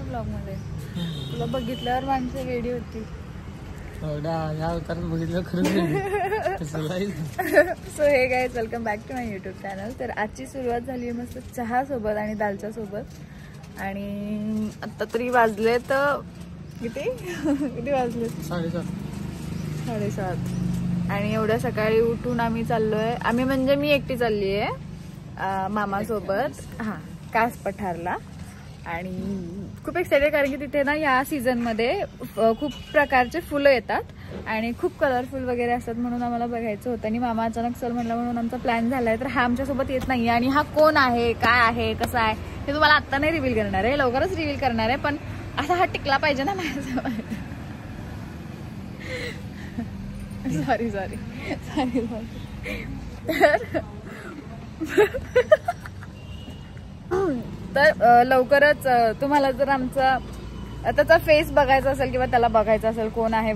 Blog मध्ये. तुला बघितल्यावर माणसं वेडी होती. So hey guys, welcome back to my YouTube channel. तर आजची सुरुवात झाली आहे मस्त चहा सोबत आणि दालच्या सोबत. आणि आता तरी वाजले तर किती वाजले? 7:30. आणि एवढ्या सकाळी उठून आम्ही चाललोय. आम्ही म्हणजे मी एकटी चालली आहे मामासोबत, कास पठारला. आणि खूप एक्साइटेड, कारण की तिथे ना या सीझन मध्ये खूप प्रकारचे फुलं येतात आणि खूप कलरफुल वगैरे असतात, म्हणून आम्हाला बघायचं होतं. आणि मामा अचानक चल म्हटलं म्हणून आमचा प्लॅन झालाय. तर हा आमच्यासोबत येत नाहीये. आणि हा कोण आहे, काय आहे, कसं आहे हे तुम्हाला आता नाही रिव्हील करणार आहे, लवकरच रिव्हील करणार आहे. पण असा हा टिकला पाहिजे ना माझ्यासोबत. सॉरी तर लवकरच तुम्हाला जर आमचा त्याचा फेस बघायचा असेल किंवा त्याला बघायचं असेल, कोण आहे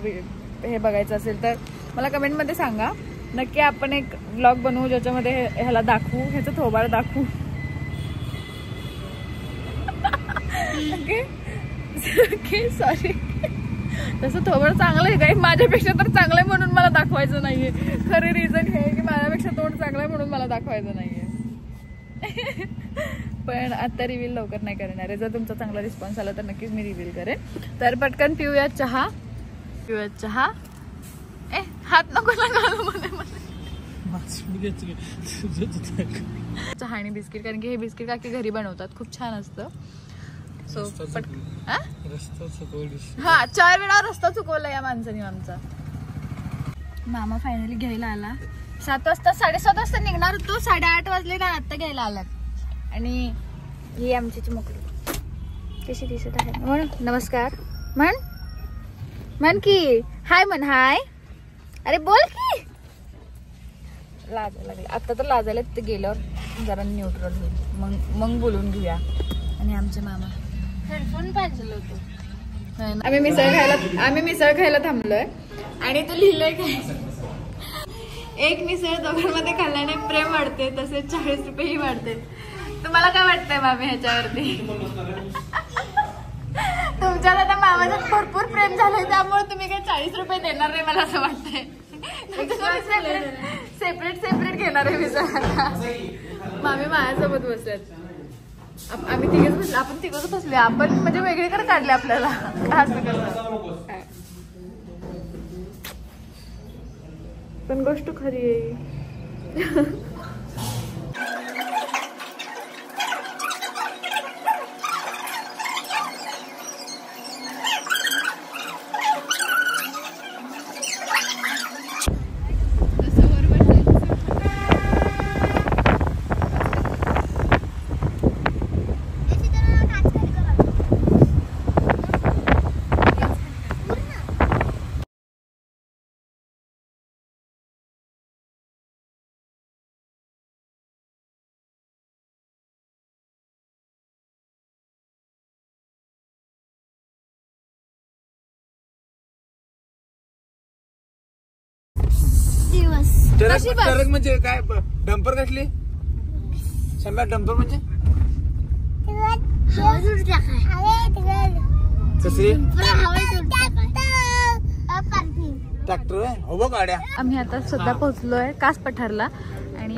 हे बघायचं असेल, तर मला कमेंटमध्ये सांगा. नक्की आपण एक व्लॉग बनवू ज्याच्यामध्ये ह्याला दाखवू, ह्याचं थोबाड दाखवू. Okay sorry. तसं थोबड चांगलं आहे काही, माझ्यापेक्षा तर चांगलं आहे म्हणून मला दाखवायचं नाहीये. खरे रिझन हे की माझ्यापेक्षा तोंड चांगलं आहे म्हणून मला दाखवायचं नाहीये. पण आता रिव्हील लवकर नाही करणार आहे. जर तुमचा चांगला रिस्पॉन्स आला तर नक्कीच मी रिव्हील करेन. तर पटकन पिऊया चहा. हात नको लागायला चहा आणि बिस्किट, कारण की हे बिस्किट काकी घरी बनवतात, खूप छान असतं. सो 4 वेळा रस्ता चुकवला या माणसाने आमचा. मामा फायनली घ्यायला आला. 7 वाजता 7:30 वाजता निघणार होतो, 8:30 वाजले ना आता घ्यायला आलात. आणि ही आमची चिमुकली कशी दिसत आहे. म्हण नमस्कार, म्हण की हाय, म्हण हाय. अरे बोल की. लाजायला लागले आता, तर लाजायला तिथे गेल्यावर जरा न्यूट्रल होईल, मग बोलून घेऊया. आणि आमचे मामा हेडफोन पाहिजे होतो. आम्ही मिसळ खायला थांबलोय. आणि तू लिहिलंय काय, एक मिसळ दोघांमध्ये खाल्ल्याने प्रेम वाढते, तसेच 40 रुपयेही वाढते. तुम्हाला काय वाटतंय मामी ह्याच्यावरती? तुमच्यात आता मामाचं भरपूर प्रेम झालंय, त्यामुळे तुम्ही काय 40 रुपये देणार नाही मला असं वाटतंय. सेपरेट घेणार आहे मिसळ. मामी माझ्यासोबत बसल्यात. आम्ही तिघेच बसले, आपण तिघच बसले. आपण म्हणजे वेगळीकडे काढले आपल्याला. पण गोष्ट खरी आहे. ट्रक म्हणजे काय, डंपर कसली? शंभर डंपर म्हणजे ट्रॅक्टर हो गाड्या. आम्ही आता सुद्धा पोहोचलोय कास पठारला. आणि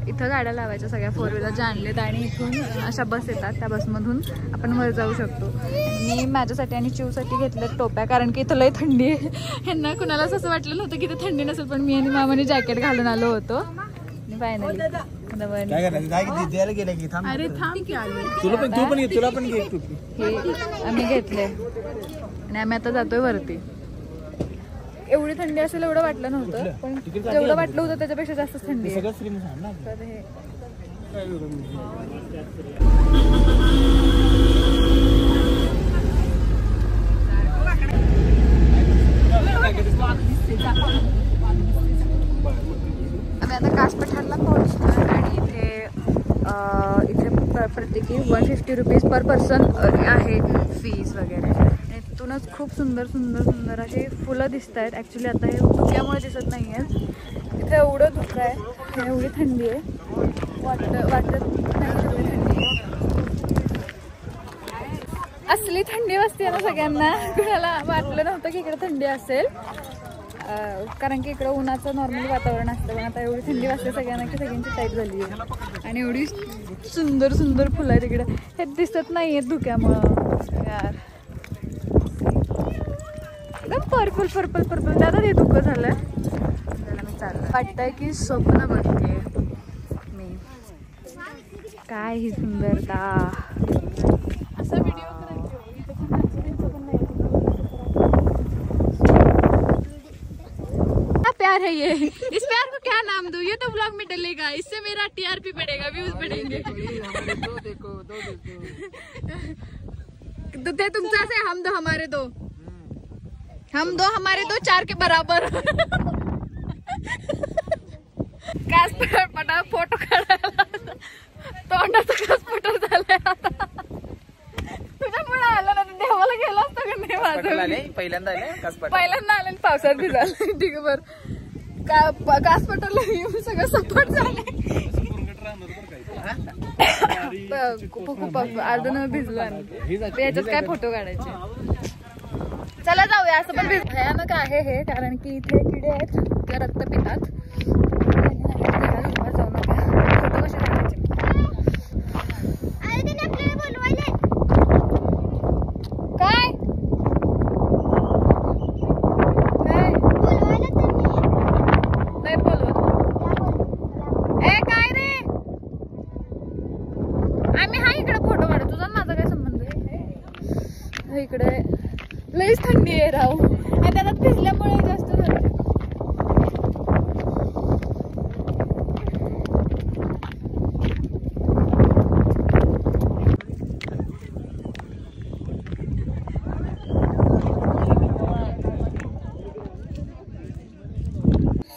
इथं गाड्या लावायच्या सगळ्या 4 व्हीलर ज्या आणलेत. आणि इथून अशा बस येतात, त्या बसमधून आपण वर जाऊ शकतो. मी माझ्यासाठी आणि चिवसाठी घेतल्या टोप्या, कारण की इथं लय थंडी आहे. ह्यांना कुणालाच असं वाटलं नव्हतं की इथं थंडी नसेल, पण मी आणि मामाने जॅकेट घालून आलो होतो. आणि फायनली अरे थांब की आले, तुला पण हे आम्ही घेतले. आणि आम्ही आता जातोय वरती. एवढी थंडी असेल एवढं वाटलं नव्हतं, पण जेवढं वाटलं होतं त्याच्यापेक्षा जास्त थंडी आहे. आम्ही आता कास पठारला पोहोचतो. आणि इथे प्रत्येकी 150 रुपीज पर पर्सन आहे फीज वगैरे. इथूनच खूप सुंदर असे फुलं दिसत आहेत. ॲक्च्युली आता हे धुक्यामुळे दिसत नाही आहेत. इथे एवढं धुकं आहे, एवढी थंडी आहे, वाटत नाही एवढी थंडी आहे. असली असली थंडी वाजते ना सगळ्यांना, कुणाला वाटलं नव्हतं की इकडे थंडी असेल, कारण की इकडं उन्हाचं नॉर्मली वातावरण असतं, पण आता एवढी थंडी वाजते सगळ्यांना की सगळ्यांची टाईप झाली आहे. आणि एवढी सुंदर सुंदर फुलं आहेत इकडे, हे दिसत नाही आहेत धुक्यामुळं यार. एकदम पर्पल पर्पल पर्पल. दादा ते धुकं झालं, मी चाललं, वाटतंय की स्वप्न बघते मी. काय ही सुंदरता. असा व्हिडिओ प्यार है ये, इस प्यार को क्या नाम दूं? ये तो व्लॉग में डलेगा, इससे मेरा टीआरपी बढ़ेगा, व्यूज बढ़ेंगे. तो ते तुमचा से हम दो हमारे दो, हम दो हमारे दो, 4 के बराबर. कास पटा फोटो काढायला तोंडाचा कास पटर झालाय आता. तुझ्यामुळे आलं ना, देवाला गेला असतं का नाही माझं. पहिल्यांदा आले पावसात भिजायला. ठीक आहे बरं, कास पटरला येऊन सगळं सपोर्ट झाले. खूप अर्धन भिजलो आम्ही. याच्यात काय फोटो काढायचे. चला जाऊया. असं पण भयानक आहे हे, कारण की इथे किडे आहेत, ते रक्त पितात. जाऊ नका. फोटो कसे काढायचे. काय इकडे लईच थंडी आहे राव, आणि त्यात भिजल्यामुळे जास्त झालं.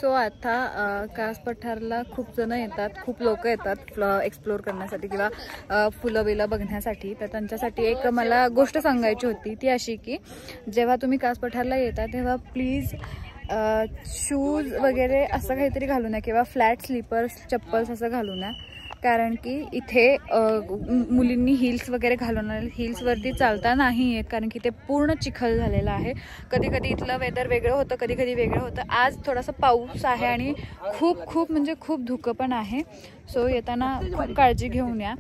सो आता कास पठारला खूप जण येतात, खूप लोक येतात एक्सप्लोर करण्यासाठी किंवा फुलं बिलं बघण्यासाठी. तर त्यांच्यासाठी एक मला गोष्ट सांगायची होती, ती अशी की जेव्हा तुम्ही कास पठारला येता तेव्हा प्लीज शूज वगैरे असं काहीतरी घालू नये किंवा फ्लॅट स्लीपर्स चप्पल्स असं घालू नये, कारण की इथे मुलींनी हिल्स वगैरे घालून हिल्सवरती चालता नाही येत, कारण की ते पूर्ण चिखल झालेलं आहे. कधी कधी इथलं वेदर वेगळं होतं, कधी कधी वेगळं होतं. आज थोडासा पाऊस आहे आणि खूप खूप म्हणजे खूप धुकं पण आहे. सो येताना खूप काळजी घेऊन या.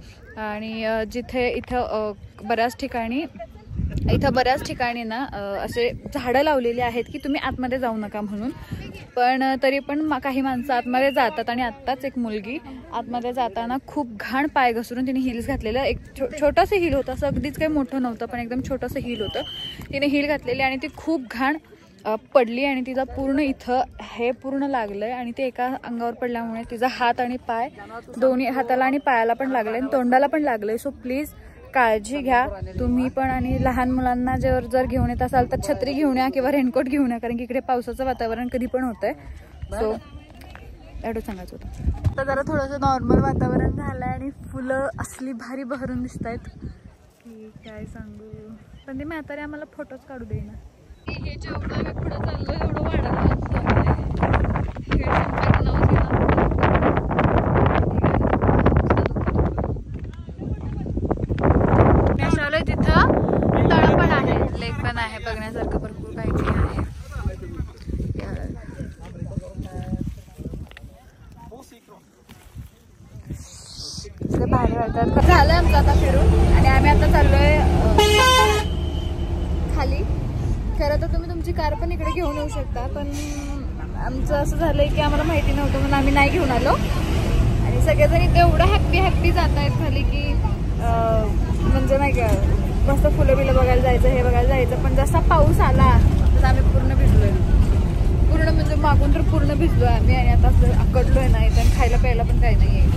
आणि जिथे इथं बऱ्याच ठिकाणी ना असे झाडं लावलेली आहेत की तुम्ही आतमध्ये जाऊ नका म्हणून, पण तरी पण काही माणसं आतमध्ये जातात. आणि आत्ताच एक मुलगी आतमध्ये जाताना खूप घाण पाय घसरून तिने हिल्स घातलेलं, एक छोटंसं हिल होतं, असं अगदीच काही मोठं नव्हतं पण एकदम छोटंसं हिल होतं, तिने हिल घातलेली आणि ती खूप घाण पडली आणि तिचा पूर्ण इथं हे पूर्ण लागलंय. आणि ते एका अंगावर पडल्यामुळे तिचा हात आणि पाय दोन्ही, हाताला आणि पायाला पण लागले आणि तोंडाला पण लागलंय. सो प्लीज काळजी घ्या तुम्ही पण. आणि लहान मुलांना जर घेऊन येत असाल तर छत्री घेऊन या किंवा रेनकोट घेऊन या, कारण की इकडे पावसाचं वातावरण कधी पण होतंय. सो एवढं सांगायचं होतं. आता जरा थोडंसं नॉर्मल वातावरण झालंय आणि फुलं असली भारी बहरून दिसत आहेत की काय सांगू. पण ते म्हातारे आम्हाला फोटोच काढू देईना. हे जेवढं आम्ही पुढे चाललो एवढं वाढत तिथं तळ पण आहे, लेक पण आहे, बघण्यासारखं भरपूर काही आहे. भारी वाटतात. झालंय आमचं आता फिरून आणि आम्ही आता चाललोय खाली. खरं तर तुम्ही तुमची कार पण इकडे घेऊन येऊ शकता, पण आमचं असं झालंय की आम्हाला माहिती नव्हतं म्हणून आम्ही नाही घेऊन आलो. आणि सगळेजण इथे एवढं हॅप्पी जात आहेत खाली की म्हणजे नाही का मस्त फुलं बिलं बघायला जायचं, हे बघायला जायचं. पण जसा पाऊस आला तसं आम्ही पूर्ण भिजलोय, पूर्ण म्हणजे मागून तर पूर्ण भिजलोय आम्ही. आणि आता असं आकडलोय नाही, तर खायला प्यायला पण काही नाही आहे.